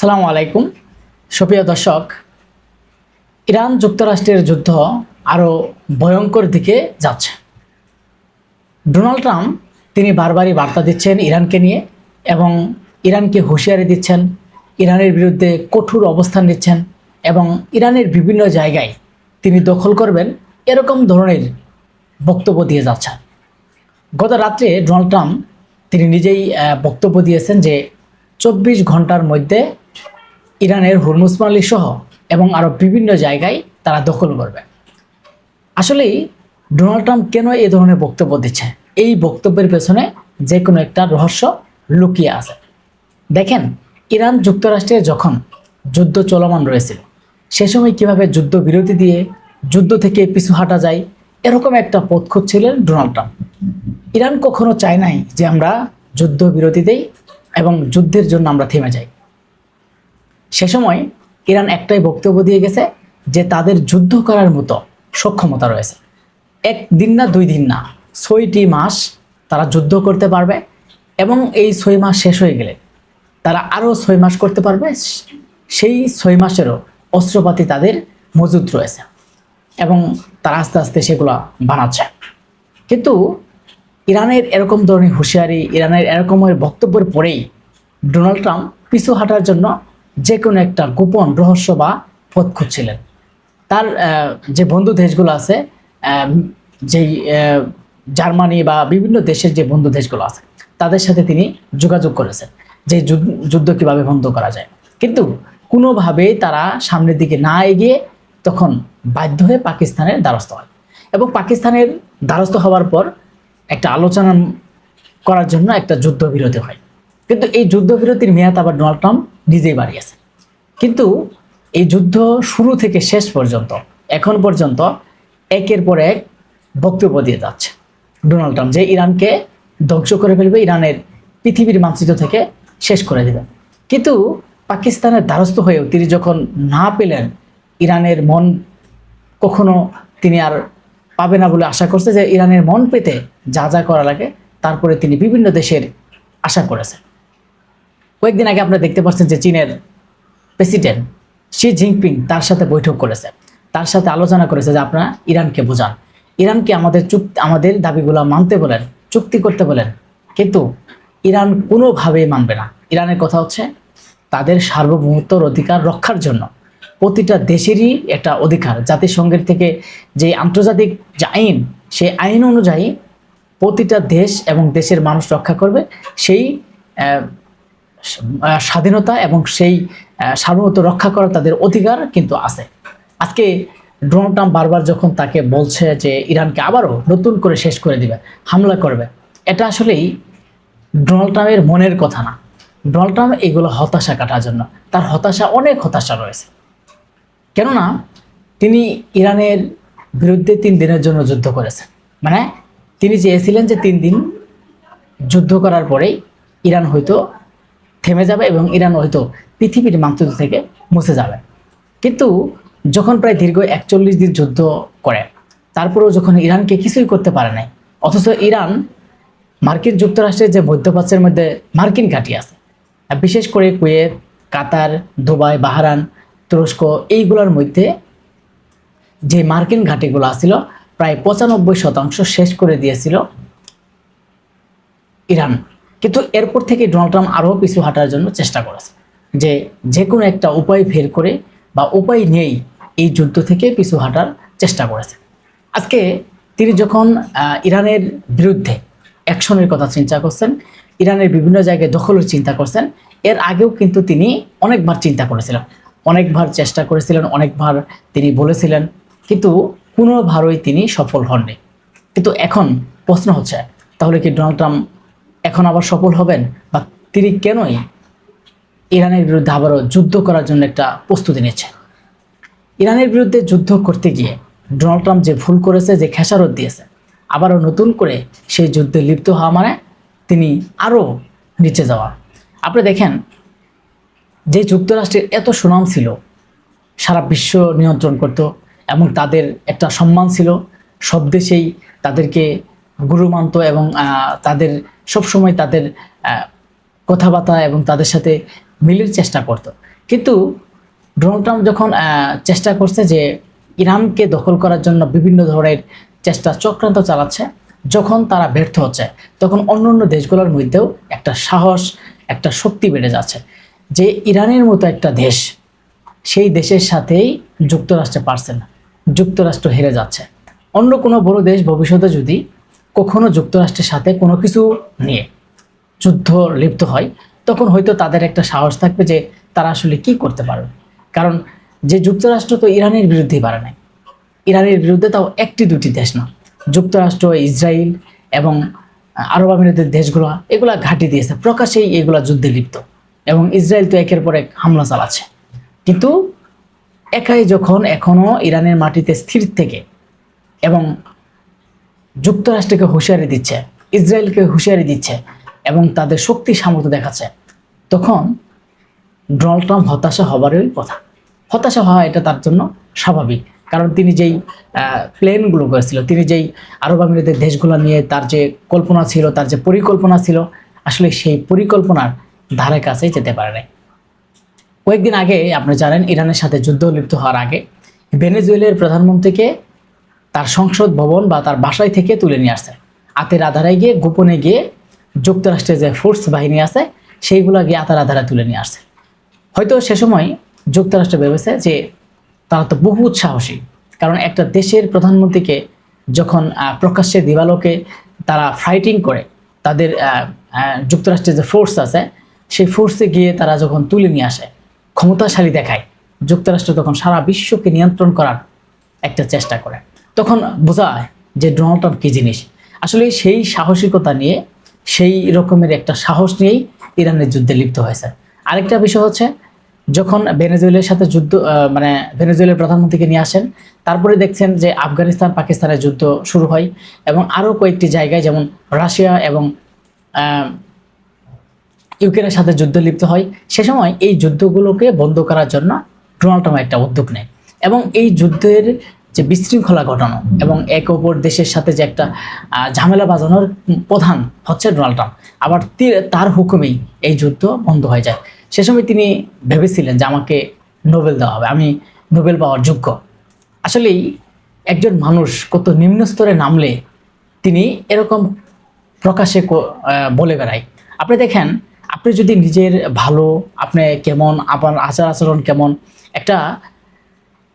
আসসালামু আলাইকুম সুপ্রিয় দর্শক, ইরান যুক্তরাষ্ট্রের যুদ্ধ আরও ভয়ঙ্কর দিকে যাচ্ছে। ডোনাল্ড ট্রাম্প তিনি বারবারই বার্তা দিচ্ছেন ইরানকে নিয়ে এবং ইরানকে হুঁশিয়ারি দিচ্ছেন, ইরানের বিরুদ্ধে কঠোর অবস্থান নিচ্ছেন এবং ইরানের বিভিন্ন জায়গায় তিনি দখল করবেন এরকম ধরনের বক্তব্য দিয়ে যাচ্ছেন। গত রাত্রে ডোনাল্ড ট্রাম্প তিনি নিজেই বক্তব্য দিয়েছেন যে 24 ঘন্টার মধ্যে ইরানের হরমুজ প্রণালী সহ এবং আরও বিভিন্ন জায়গায় তারা দখল করবে। আসলেই ডোনাল্ড ট্রাম্প কেন এই ধরনের বক্তব্য দিচ্ছে? এই বক্তব্যের পেছনে যে কোনো একটা রহস্য লুকিয়ে আছে। দেখেন, ইরান যুক্তরাষ্ট্রে যখন যুদ্ধ চলমান রয়েছিল সে সময় কীভাবে যুদ্ধ বিরতি দিয়ে যুদ্ধ থেকে পিছু হাঁটা যায় এরকম একটা পথ খুঁজছিলেন ডোনাল্ড ট্রাম্প। ইরান কখনো চায় নাই যে আমরা যুদ্ধ বিরতি দেই এবং যুদ্ধের জন্য আমরা থেমে যাই। সে সময় ইরান একটাই বক্তব্য দিয়ে গেছে যে তাদের যুদ্ধ করার মতো সক্ষমতা রয়েছে। 1 দিন না 2 দিন না 6টি মাস তারা যুদ্ধ করতে পারবে এবং এই 6 মাস শেষ হয়ে গেলে তারা আরও 6 মাস করতে পারবে। সেই 6 মাসেরও অস্ত্রপাতি তাদের মজুদ রয়েছে এবং তারা আস্তে আস্তে সেগুলো বানাচ্ছে। কিন্তু ইরানের এরকম ধরনের হুঁশিয়ারি, ইরানের এরকমের বক্তব্যের পরেই ডোনাল্ড ট্রাম্প পিছু হাঁটার জন্য যে কোনো একটা গোপন রহস্য বা পথ খুঁজছিলেন। তার যে বন্ধু দেশগুলো আছে, যেই জার্মানি বা বিভিন্ন দেশের যে বন্ধু দেশগুলো আছে তাদের সাথে তিনি যোগাযোগ করেছেন যে যুদ্ধ কীভাবে বন্ধ করা যায়, কিন্তু কোনোভাবেই তারা সামনের দিকে না এগিয়ে তখন বাধ্য হয়ে পাকিস্তানের দ্বারস্থ হয় এবং পাকিস্তানের দ্বারস্থ হওয়ার পর একটা আলোচনা করার জন্য একটা যুদ্ধবিরতি হয়। কিন্তু এই যুদ্ধবিরতির মেয়াদ আবার ডোনাল্ড ট্রাম্প নিজেই বাড়িয়েছে। কিন্তু এই যুদ্ধ শুরু থেকে শেষ পর্যন্ত এখন পর্যন্ত একের পর এক বক্তব্য দিয়ে যাচ্ছে ডোনাল্ড ট্রাম্প যে ইরানকে ধ্বংস করে ফেলবে, ইরানের পৃথিবীর মানচিত্র থেকে শেষ করে দেবে। কিন্তু পাকিস্তানের দ্বারস্থ হয়েও তিনি যখন না পেলেন, ইরানের মন কখনো তিনি আর পাবে না বলে আশা করছে, যে ইরানের মন পেতে যা যা করা লাগে তারপরে তিনি বিভিন্ন দেশের আশা করেছেন। কয়েকদিন আগে আপনারা দেখতে পাচ্ছেন যে চীনের প্রেসিডেন্ট শি জিনপিং তার সাথে বৈঠক করেছে, তার সাথে আলোচনা করেছে যে আপনারা ইরানকে বোঝান, ইরানকে আমাদের দাবিগুলো মানতে বলেন, চুক্তি করতে বলেন। কিন্তু ইরান কোনোভাবেই মানবে না। ইরানের কথা হচ্ছে তাদের সার্বভৌমত্বর অধিকার রক্ষার জন্য প্রতিটা দেশেরই একটা অধিকার, জাতিসংঘের থেকে যে আন্তর্জাতিক যে আইন, সেই আইন অনুযায়ী প্রতিটা দেশ এবং দেশের মানুষ রক্ষা করবে সেই স্বাধীনতা এবং সেই সার্বভৌমত্ব রক্ষা করার তাদের অধিকার কিন্তু আছে। আজকে ডোনাল্ড ট্রাম্প বারবার যখন তাকে বলছে যে ইরানকে আবারও নতুন করে শেষ করে দিবে, হামলা করবে, এটা আসলেই ডোনাল্ড ট্রাম্পের মনের কথা না। ডোনাল্ড ট্রাম্প এগুলো হতাশা কাটার জন্য, তার অনেক হতাশা রয়েছে। কেননা তিনি ইরানের বিরুদ্ধে 3 দিনের জন্য যুদ্ধ করেছেন। মানে তিনি চেয়েছিলেন যে 3 দিন যুদ্ধ করার পরেই ইরান হয়তো থেমে যাবে এবং ইরান হয়তো পৃথিবীর মানচিত্র থেকে মুছে যাবে। কিন্তু যখন প্রায় দীর্ঘ 41 দিন যুদ্ধ করে, তারপরেও যখন ইরানকে কিছুই করতে পারে নাই, অথচ ইরান মার্কিন যুক্তরাষ্ট্রের যে মধ্যপ্রাচ্যের মধ্যে মার্কিন ঘাঁটি আছে, বিশেষ করে কুয়েত, কাতার, দুবাই, বাহরাইন, তুরস্ক, এইগুলোর মধ্যে যে মার্কিন ঘাঁটিগুলো ছিল প্রায় 95% শেষ করে দিয়েছিল ইরান। কিন্তু এরপর থেকে ডোনাল্ড ট্রাম্প আরও পিছু হাঁটার জন্য চেষ্টা করেছে, যে কোনো একটা উপায় বের করে বা উপায় নেই এই যুদ্ধ থেকে পিছু হাঁটার চেষ্টা করেছে। আজকে তিনি যখন ইরানের বিরুদ্ধে অ্যাকশনের কথা চিন্তা করছেন, ইরানের বিভিন্ন জায়গায় দখলের চিন্তা করছেন, এর আগেও কিন্তু তিনি অনেকবার চিন্তা করেছিলেন, অনেকবার চেষ্টা করেছিলেন, অনেকবার তিনি বলেছিলেন, কিন্তু কোনোভাবেই তিনি সফল হননি। কিন্তু এখন প্রশ্ন হচ্ছে, তাহলে কি ডোনাল্ড ট্রাম্প এখন আবার সফল হবেন, বা তিনি কেনই ইরানের বিরুদ্ধে আবারও যুদ্ধ করার জন্য একটা প্রস্তুতি নিচ্ছেন? ইরানের বিরুদ্ধে যুদ্ধ করতে গিয়ে ডোনাল্ড ট্রাম্প যে ভুল করেছে, যে খেসারত দিয়েছে, আবারও নতুন করে সেই যুদ্ধে লিপ্ত হওয়া মানে তিনি আরও নিচে যাওয়া। আপনি দেখেন, যে যুক্তরাষ্ট্রের এত সুনাম ছিল, সারা বিশ্ব নিয়ন্ত্রণ করত এবং তাদের একটা সম্মান ছিল, সব দেশেই তাদেরকে গুরু মানত এবং তাদের সবসময় তাদের কথাবার্তা এবং তাদের সাথে মিলের চেষ্টা করত। কিন্তু ডোনাল্ড ট্রাম্প যখন চেষ্টা করছে যে ইরানকে দখল করার জন্য বিভিন্ন ধরনের চেষ্টা চক্রান্ত চালাচ্ছে, যখন তারা ব্যর্থ হচ্ছে তখন অন্য অন্য দেশগুলোর মধ্যেও একটা সাহস, একটা শক্তি বেড়ে যাচ্ছে যে ইরানের মতো একটা দেশ, সেই দেশের সাথেই যুক্তরাষ্ট্রে পারছে না, যুক্তরাষ্ট্র হেরে যাচ্ছে। অন্য কোনো বড় দেশ ভবিষ্যতে যদি কখনো যুক্তরাষ্ট্রের সাথে কোনো কিছু নিয়ে যুদ্ধ লিপ্ত হয়, তখন হয়তো তাদের একটা সাহস থাকবে যে তারা আসলে কি করতে পারবে। কারণ যে যুক্তরাষ্ট্র তো ইরানের বিরুদ্ধেই পারে নাই, ইরানের বিরুদ্ধে তাও একটি দুটি দেশ না, যুক্তরাষ্ট্র, ইসরায়েল এবং আরব আমিরাতের দেশগুলো এগুলা ঘাঁটি দিয়েছে, প্রকাশেই এগুলা যুদ্ধে লিপ্ত, এবং ইসরায়েল তো একের পর এক হামলা চালাচ্ছে। কিন্তু একাই যখন এখনো ইরানের মাটিতে স্থির থেকে এবং যুক্তরাষ্ট্রকে হুঁশিয়ারি দিচ্ছে, ইসরায়েলকে হুঁশিয়ারি দিচ্ছে এবং তাদের শক্তি সামর্থ্য দেখাচ্ছে, তখন ডোনাল্ড ট্রাম্প হতাশা হবারই কথা। হতাশা হওয়া এটা তার জন্য স্বাভাবিক, কারণ তিনি যেই প্ল্যানগুলো করেছিল, তিনি যেই আরব আমিরাতের দেশগুলো নিয়ে তার যে কল্পনা ছিল, তার যে পরিকল্পনা ছিল, আসলে সেই পরিকল্পনার ধারে কাছে যেতে পারে নাই। কয়েকদিন আগে আপনি জানেন, ইরানের সাথে যুদ্ধ লিপ্ত হওয়ার আগে ভেনেজুয়েলার প্রধানমন্ত্রীকে তার সংসদ ভবন বা তার বাসায় থেকে তুলে নিয়ে আসছে, আতের আধারে গিয়ে, গোপনে গিয়ে যুক্তরাষ্ট্রের যে ফোর্স বাহিনী আছে সেইগুলা গিয়ে আতার আধারে তুলে নিয়ে আসছে। হয়তো সে সময় যুক্তরাষ্ট্র ভেবেছে যে তারা তো বহু সাহসী, কারণ একটা দেশের প্রধানমন্ত্রীকে যখন প্রকাশ্যে দিবালোকে তারা ফাইটিং করে, তাদের যুক্তরাষ্ট্রের যে ফোর্স আছে সেই ফোর্সে গিয়ে তারা যখন তুলে নিয়ে আসে, ক্ষমতাশালী দেখায়, যুক্তরাষ্ট্র তখন সারা বিশ্বকে নিয়ন্ত্রণ করার একটা চেষ্টা করে। তখন বোঝা যায় যে ডোনাল্ড ট্রাম্প কী জিনিস। আসলে সেই সাহসিকতা নিয়ে, সেই রকমের একটা সাহস নিয়েই ইরানের যুদ্ধে লিপ্ত হয়েছে। আরেকটা বিষয় হচ্ছে, যখন ভেনেজুয়েলার সাথে যুদ্ধ মানে ভেনেজুয়েলার প্রধানমন্ত্রীকে নিয়ে আসেন, তারপরে দেখছেন যে আফগানিস্তান পাকিস্তানের যুদ্ধ শুরু হয় এবং আরও কয়েকটি জায়গায় যেমন রাশিয়া এবং ইউক্রেনের সাথে যুদ্ধ লিপ্ত হয়। সে সময় এই যুদ্ধগুলোকে বন্ধ করার জন্য ডোনাল্ড ট্রাম্প একটা উদ্যোগ নেয় এবং এই যুদ্ধের যে বিশৃঙ্খলা ঘটানো এবং এক অপর দেশের সাথে যে একটা ঝামেলা বাজানোর প্রধান হচ্ছে ডোনাল্ড ট্রাম্প। আবার তার হুকুমেই এই যুদ্ধ বন্ধ হয়ে যায়। সে সময় তিনি ভেবেছিলেন যে আমাকে নোবেল দেওয়া হবে, আমি নোবেল পাওয়ার যোগ্য। আসলেই একজন মানুষ কত নিম্ন স্তরে নামলে তিনি এরকম প্রকাশ্যে বলে বেড়ায়। আপনি দেখেন, আপনি যদি নিজের ভালো, আপনি কেমন, আপনার আচার আচরণ কেমন,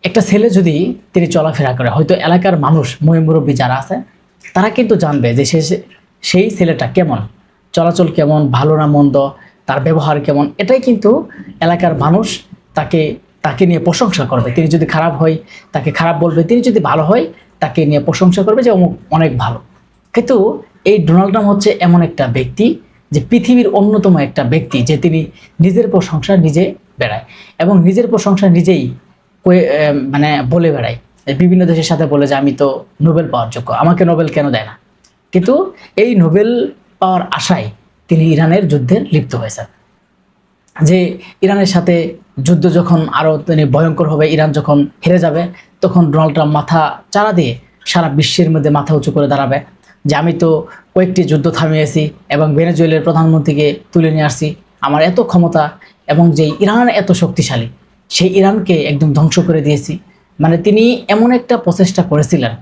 একটা ছেলে যদি তিনি চলাফেরা করে, হয়তো এলাকার মানুষ, মুরব্বী যারা আছে তারা কিন্তু জানবে যে সেই ছেলেটা কেমন, চলাচল কেমন, ভালো না মন্দ, তার ব্যবহার কেমন, এটাই কিন্তু এলাকার মানুষ তাকে নিয়ে প্রশংসা করবে। তিনি যদি খারাপ হয় তাকে খারাপ বলবে, তিনি যদি ভালো হয় তাকে নিয়ে প্রশংসা করবে যে অমুক অনেক ভালো। কিন্তু এই ডোনাল্ড ট্রাম্প হচ্ছে এমন একটা ব্যক্তি যে পৃথিবীর অন্যতম একটা ব্যক্তি, যে তিনি নিজের প্রশংসা নিজে বেড়ায় এবং নিজের প্রশংসা নিজেই মানে বলে বেড়ায়। বিভিন্ন দেশের সাথে বলে যে আমি তো নোবেল পাওয়ার যোগ্য, আমাকে নোবেল কেন দেয় না। কিন্তু এই নোবেল পাওয়ার আশায় তিনি ইরানের যুদ্ধে লিপ্ত হয়েছেন, যে ইরানের সাথে যুদ্ধ যখন আরও তিনি ভয়ঙ্কর হবে, ইরান যখন হেরে যাবে, তখন ডোনাল্ড ট্রাম্প মাথা চাড়া দিয়ে সারা বিশ্বের মধ্যে মাথা উঁচু করে দাঁড়াবে যে আমি তো কয়েকটি যুদ্ধ থামিয়েছি এবং ভেনেজুয়েলার প্রধানমন্ত্রীকে তুলে নিয়ে আসছি, আমার এত ক্ষমতা, এবং যে ইরান এত শক্তিশালী, সেই ইরানকে একদম ধ্বংস করে দিয়েছি। মানে তিনি এমন একটা প্রচেষ্টা করেছিলেন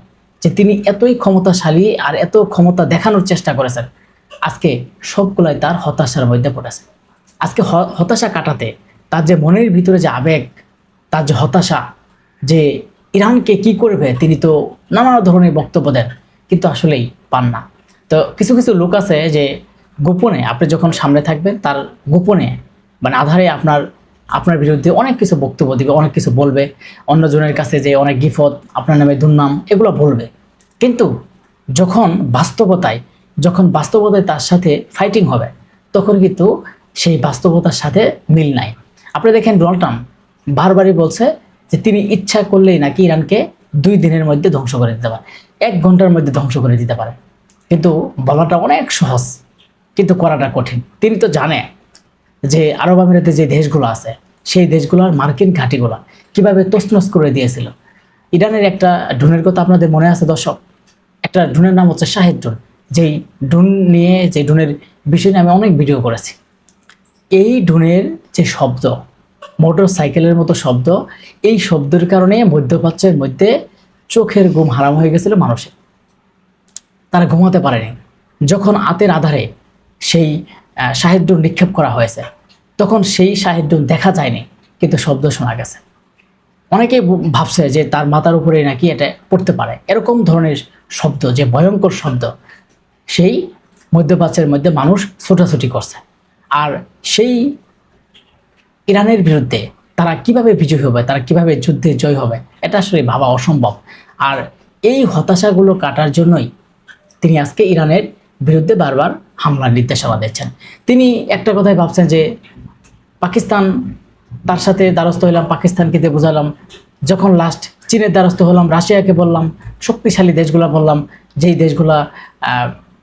যে তিনি এতই ক্ষমতাশালী আর এত ক্ষমতা দেখানোর চেষ্টা করেছেন, আজকে সবগুলাই তার হতাশার মধ্যে পড়েছে। আজকে হতাশা কাটাতে তার যে মনের ভিতরে যে আবেগ, তার যে হতাশা, যে ইরানকে কি করবে, তিনি তো নানা ধরনের বক্তব্য দেন কিন্তু আসলেই পান না। তো কিছু কিছু লোক আছে যে গোপনে, আপনি যখন সামনে থাকবেন তার গোপনে মানে আধারে আপনার বিরুদ্ধে অনেক কিছু বক্তব্য দিবে, অনেক কিছু বলবে, অন্যজনের কাছে যে অনেক গিফত, আপনার নামে দুর্নাম, এগুলো বলবে। কিন্তু যখন বাস্তবতায় তার সাথে ফাইটিং হবে, তখন কিন্তু সেই বাস্তবতার সাথে মিল নাই। আপনি দেখেন, ডোনাল্ড ট্রাম্প বারবারই বলছে যে তিনি ইচ্ছা করলেই নাকি ইরানকে 2 দিনের মধ্যে ধ্বংস করে দিতে পারে, 1 ঘন্টার মধ্যে ধ্বংস করে দিতে পারে। কিন্তু বলাটা অনেক সহজ, কিন্তু করাটা কঠিন। তিনি তো জানে যে আরব আমিরাতে যে দেশগুলো আছে, সেই দেশগুলোর মার্কিন ঘাঁটিগুলো কীভাবে তছনছ করে দিয়েছিল। ইরানের একটা ড্রোনের কথা আপনাদের মনে আছে দর্শক, একটা ড্রোনের নাম হচ্ছে শাহেদ ড্রোন, যেই ড্রোন নিয়ে, যে ড্রোনের বিষয় নিয়ে আমি অনেক ভিডিও করেছি। এই ড্রোনের যে শব্দ, মোটর সাইকেলের মতো শব্দ, এই শব্দের কারণে মধ্যপ্রাচ্যের মধ্যে চোখের ঘুম হারাম হয়ে গেছিল মানুষের। তারা ঘুমাতে পারেনি। যখন রাতের আধারে সেই শাহেদ ড্রোন নিক্ষেপ করা হয়েছে, তখন সেই শাহেদ ড্রোন দেখা যায়নি, কিন্তু শব্দ শোনা গেছে। অনেকেই ভাবছে যে তার মাথার উপরে নাকি এটা পড়তে পারে, এরকম ধরনের শব্দ, যে ভয়ঙ্কর শব্দ, সেই মধ্যপ্রাচ্যের মধ্যে মানুষ ছোটাছুটি করছে। আর সেই ইরানের বিরুদ্ধে তারা কিভাবে বিজয়ী হবে, তারা কিভাবে যুদ্ধে জয় হবে, এটা আসলে ভাবা অসম্ভব। আর এই হতাশাগুলো কাটার জন্যই তিনি আজকে ইরানের বিরুদ্ধে বারবার হামলার নির্দেশনা দিচ্ছেন। তিনি একটা কথাই ভাবছেন যে পাকিস্তান, তার সাথে দ্বারস্থ হইলাম, পাকিস্তানকে দিয়ে বোঝালাম, যখন লাস্ট চীনের দ্বারস্থ হলাম, রাশিয়াকে বললাম, শক্তিশালী দেশগুলো বললাম, যেই দেশগুলা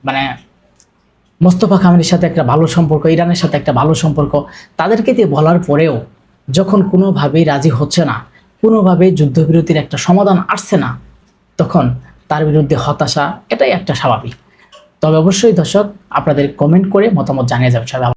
মানে মোস্তফা কামালের সাথে একটা ভালো সম্পর্ক, ইরানের সাথে একটা ভালো সম্পর্ক, তাদেরকে দিয়ে বলার পরেও যখন কোনোভাবেই রাজি হচ্ছে না, কোনোভাবেই যুদ্ধবিরতির একটা সমাধান আসছে না, তখন তার বিরুদ্ধে হতাশা, এটাই একটা স্বাভাবিক। তবে অবশ্যই দর্শক, আপনাদের কমেন্ট করে মতামত জানিয়ে যাবেন। সবাই